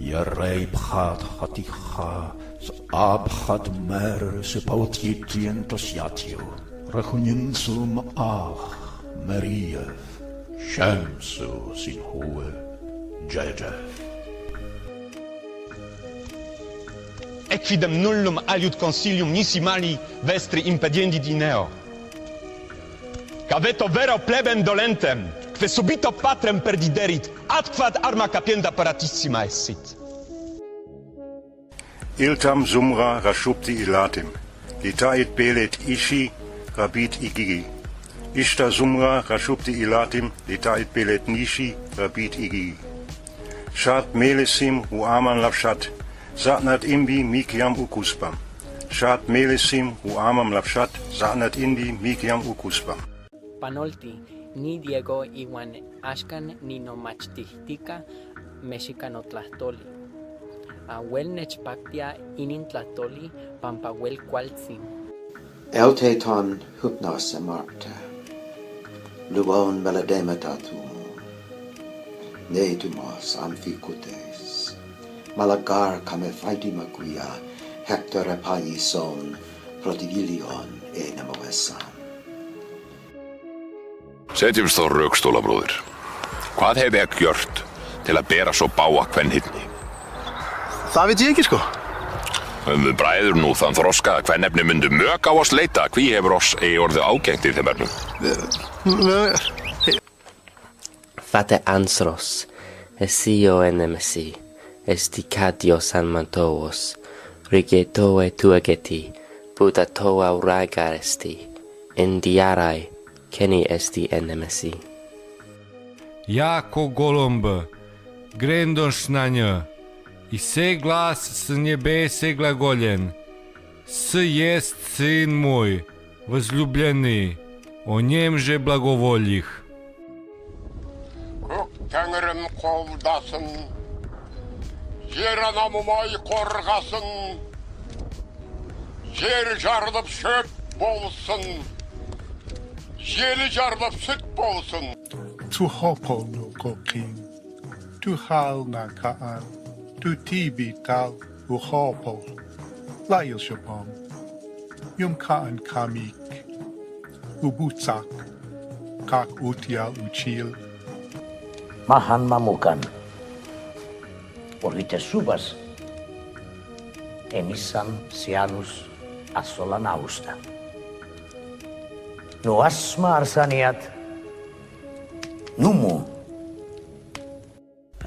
يريب خات خاتيخا سأب خات مر سبوتيتين تسياتيو رخنينسوم آخ مريف شمسو سينهوه جاجف Equidem nullum aliud consilium nisi mali vestri impediendi dineo. Caveto vero plebem dolentem, que subito patrem perdiderit, adquad arma capienda paratissima essit. Iltam sumra rashupti ilatim, litait belet ishi rabit igigi. Ishta sumra rashupti ilatim, litait belet nishi rabit igigi. Shat melesim uaman lavshat, Zatnat imbi mikiam ukuspam. Shat melesim uamam lapshat, zatnat indi mikiam ukuspam. Panolti, ni Diego iwan ashkan ni nomachtihtika mexicano tlahtoli. Wel nechpaktia inin tlahtoli pampa wel kualtzin. Elteton hypnos amarta. Lubon meladematatum. Netumos amphicutes. Malagar kame faidimakuia, Hector epaison, protivilion enemoessan. 17 rökstola, broder. Hvað hefði ég gjört til að bera svo báa kvenhyrni? Það veit ég ekki, sko. Við bræður nú þann þroska að kvennefni myndu mök á oss leita, hví hefur oss eigi orðið ágengt í þeim efnum? Fate ansros, esio enemesi. Esticadio san mantovos, rigetoe tuageti, buda toa uragaresti, indiarai, keni esti enemesi. Jako golomb, grendoš na nje, i se glas s nebese glagoljen, s jest sin moj, возлюбленный, o njemže blagovoljih. Tengrim kovdasın, yer anamımay korgasın, yer jarılıp şöp bolsun, yeli jarılıp süt bolsun. Tu hopo no kokin, tu hal na kaan, tu tibi tal u hopo, layil shapom, yum kaan kamik, ubutsak, kak utial uchil. Mahan mamukan. Porque subas enisan sianus asolanausta. No asma arsaniat numu.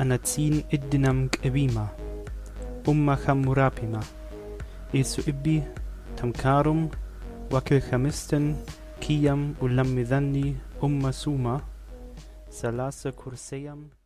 Anatsin iddinam k'ebima, khamurapima, isu ibbi tamkarum, wakil khamistan, kiyam ulamidhanni suma, salasa kurseyam.